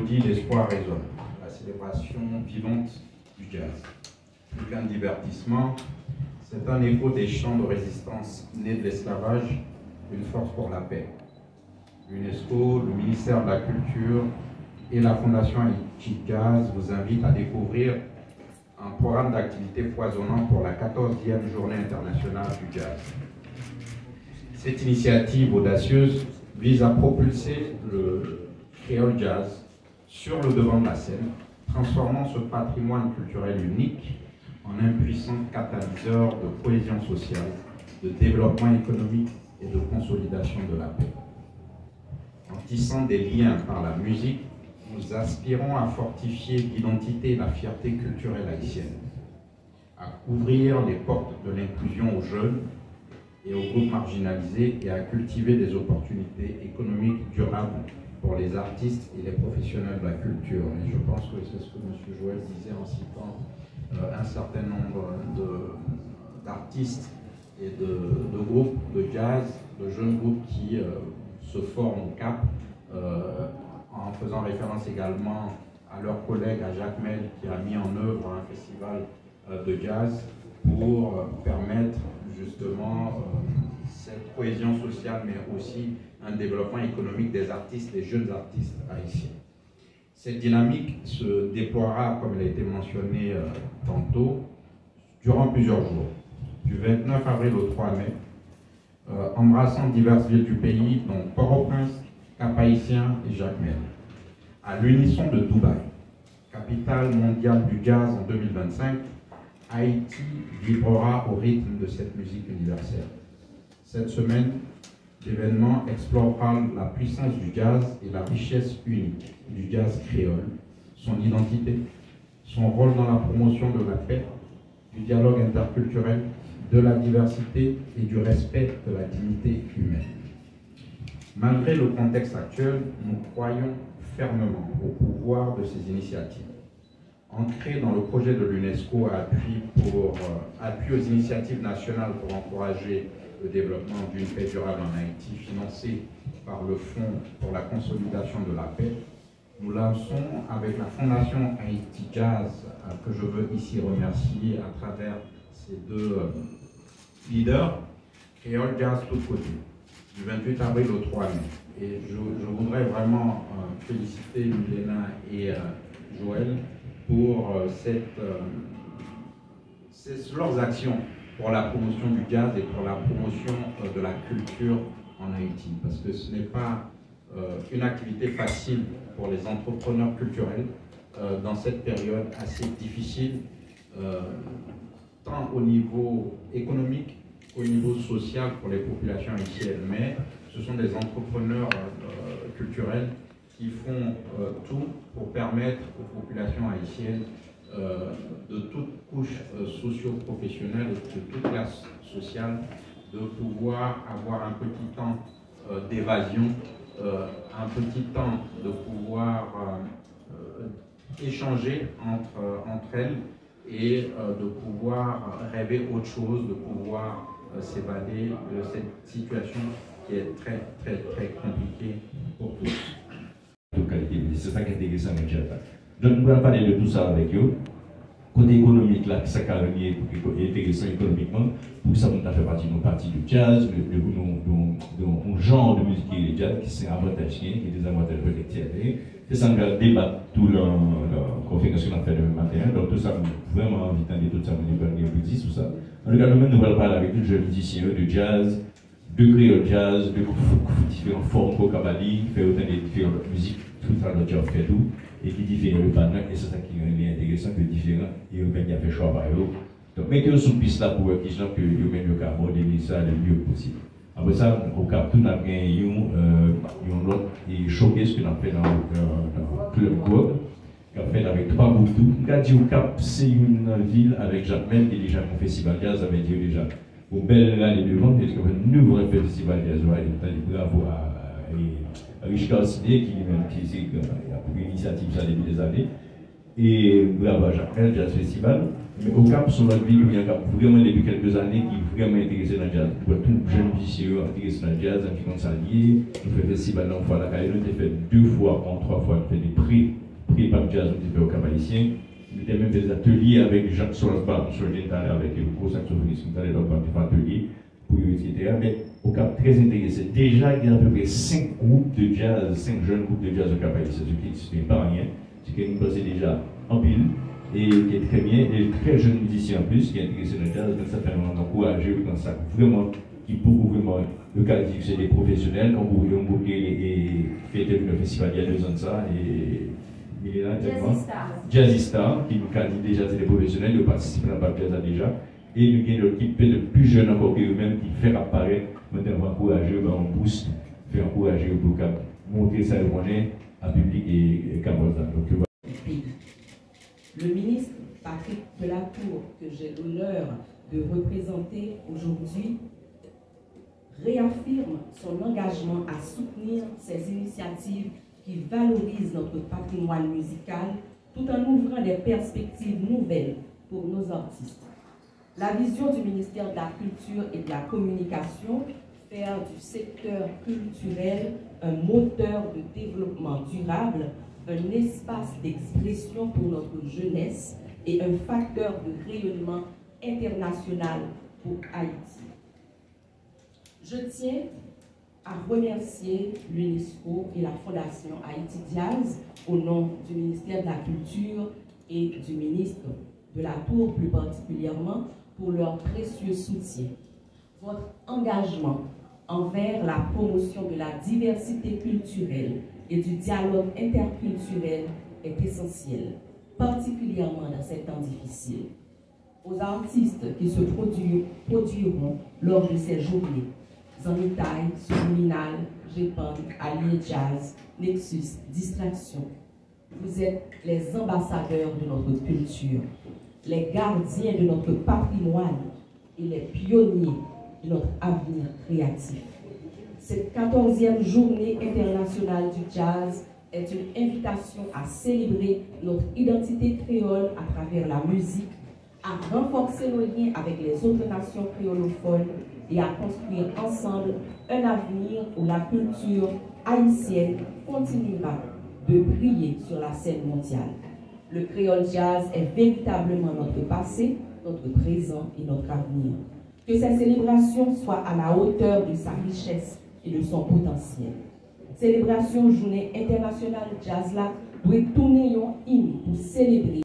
mélodie, l'espoir résonne. La célébration vivante du jazz. Plus qu'un divertissement, c'est un écho des chants de résistance nés de l'esclavage, une force pour la paix. L'UNESCO, le ministère de la Culture et la Fondation Haïti Jazz vous invitent à découvrir un programme d'activités foisonnant pour la 14e Journée internationale du jazz. Cette initiative audacieuse vise à propulser le créole jazz sur le devant de la scène, transformant ce patrimoine culturel unique en un puissant catalyseur de cohésion sociale, de développement économique et de consolidation de la paix. En tissant des liens par la musique, nous aspirons à fortifier l'identité et la fierté culturelle haïtienne, à ouvrir les portes de l'inclusion aux jeunes et aux groupes marginalisés et à cultiver des opportunités économiques durables pour les artistes et les professionnels de la culture. Et je pense que c'est ce que M. Joël disait en citant un certain nombre d'artistes et de groupes de jazz, de jeunes groupes qui se forment au Cap, en faisant référence également à leur collègue, à Jacques Mel, qui a mis en œuvre un festival de jazz pour permettre justement cette cohésion sociale, mais aussi un développement économique des artistes, des jeunes artistes haïtiens. Cette dynamique se déploiera, comme il a été mentionné tantôt, durant plusieurs jours, du 29 avril au 3 mai, embrassant diverses villes du pays, dont Port-au-Prince, Cap-Haïtien et Jacmel. À l'unisson de Dubaï, capitale mondiale du jazz en 2025, Haïti vibrera au rythme de cette musique universelle. Cette semaine, l'événement explorera la puissance du jazz et la richesse unique du jazz créole, son identité, son rôle dans la promotion de la paix, du dialogue interculturel, de la diversité et du respect de la dignité humaine. Malgré le contexte actuel, nous croyons fermement au pouvoir de ces initiatives. Ancrées dans le projet de l'UNESCO appui aux initiatives nationales pour encourager le développement d'une paix durable en Haïti, financé par le Fonds pour la consolidation de la paix, nous lançons avec la Fondation Haïti Jazz, que je veux ici remercier à travers ces deux leaders, Créole Jazz tout côté, du 28 avril au 3 mai. Et je voudrais vraiment féliciter Milena et Joël pour leurs actions pour la promotion du jazz et pour la promotion de la culture en Haïti. Parce que ce n'est pas une activité facile pour les entrepreneurs culturels dans cette période assez difficile, tant au niveau économique qu'au niveau social pour les populations haïtiennes. Mais ce sont des entrepreneurs culturels qui font tout pour permettre aux populations haïtiennes de toutes couches socio-professionnelles et de toute classe sociale de pouvoir avoir un petit temps d'évasion, un petit temps de pouvoir échanger entre elles et de pouvoir rêver autre chose, de pouvoir s'évader de cette situation qui est très, très, très compliquée pour tous. C'est ça qui est intéressant avec Jata. Donc, nous allons parler de tout ça avec eux. Côté économique, là, ça est intéressant économiquement, pour ça, nous avons fait partie de nos parties de jazz, de genre de musique qui est jazz, qui c'est un avantage qui est des avantages collectifs. C'est ça, nous allons débattre tout la conférence qu'on a fait le matin. Donc, tout ça, vraiment envie d'entendre tout ça, nous allons dire tout ça. En tout cas, nous allons parler avec nous, jeunes musiciens de jazz, de créole jazz, de différentes formes pour Kabali, faire autant de différentes musiques, tout ça, notre job fait tout, et qui diffèrent le panneau, et c'est ça qui est intéressant, que différents, et eux qui a fait choix par eux. Donc, mettez-vous sous piste là pour qu'ils gens que eux-mêmes le aborder ça le mieux possible. Après ça, au Cap, tout a gagné un autre et choqué ce qu'on a fait dans le club Gog, qui a fait avec 3 Boudou. On a dit au Cap, c'est une ville avec Jacques Mel qui est déjà un festival jazz, avait dit déjà. Au bel année devant, parce qu'on a un nouveau festival jazz, bravo à Richard Sidé, qui a pris l'initiative ça depuis des années. et bravo à Jacques Jazz Festival. Mais au Cap, son autre ville, il y a vraiment depuis quelques années qui est vraiment intéressé dans le jazz. Tout jeune musicien intéressé dans le jazz, un film s'allier, on fait festival dans fois la Caille, on a fait 2 fois, en 3 fois, on fait des prix par jazz, on a fait au Cap haïtien. On a même des ateliers avec Jacques Solasbar, sur avec le gros saxophoniste, on a des ateliers pour eux, etc. Mais au Cap, très intéressé. Déjà, il y a à peu près 5 groupes de jazz, 5 jeunes groupes de jazz au Cap haïtien, ce qui n'existe pas rien, ce qui nous passait déjà en pile. Et qui est très bien, et très jeune musicien en plus, qui est intéressé dans le jazz, donc ça fait vraiment encourager dans ça, vraiment, qui beaucoup vraiment, le cas dit que c'est des professionnels, on bouclé et fait le festival il y a 2 ans de ça, et il est là, Jazzy Star, qui nous a dit déjà c'est des professionnels, ils participent à la jazz déjà, et nous avons une équipe de plus jeunes encore que eux-mêmes qui fait apparaître, maintenant encourager, on booste, fait encourager pour montrer ça le monnaie à public et Cameroun. Le ministre Patrick Delatour, que j'ai l'honneur de représenter aujourd'hui, réaffirme son engagement à soutenir ces initiatives qui valorisent notre patrimoine musical tout en ouvrant des perspectives nouvelles pour nos artistes. La vision du ministère de la Culture et de la Communication, faire du secteur culturel un moteur de développement durable, un espace d'expression pour notre jeunesse et un facteur de rayonnement international pour Haïti. Je tiens à remercier l'UNESCO et la Fondation Haïti Jazz au nom du ministère de la Culture et du ministre Delatour plus particulièrement pour leur précieux soutien. Votre engagement envers la promotion de la diversité culturelle et du dialogue interculturel est essentiel, particulièrement dans ces temps difficiles. Aux artistes qui se produiront lors de ces journées, Zanitaï, Subliminal, Gépan, Allié Jazz, Nexus, Distraction, vous êtes les ambassadeurs de notre culture, les gardiens de notre patrimoine et les pionniers de notre avenir créatif. Cette 14e journée internationale du jazz est une invitation à célébrer notre identité créole à travers la musique, à renforcer nos liens avec les autres nations créolophones et à construire ensemble un avenir où la culture haïtienne continuera de briller sur la scène mondiale. Le créole jazz est véritablement notre passé, notre présent et notre avenir. Que ces célébrations soient à la hauteur de sa richesse et de son potentiel. Célébration Journée internationale jazz là doit tourner en hymne pour célébrer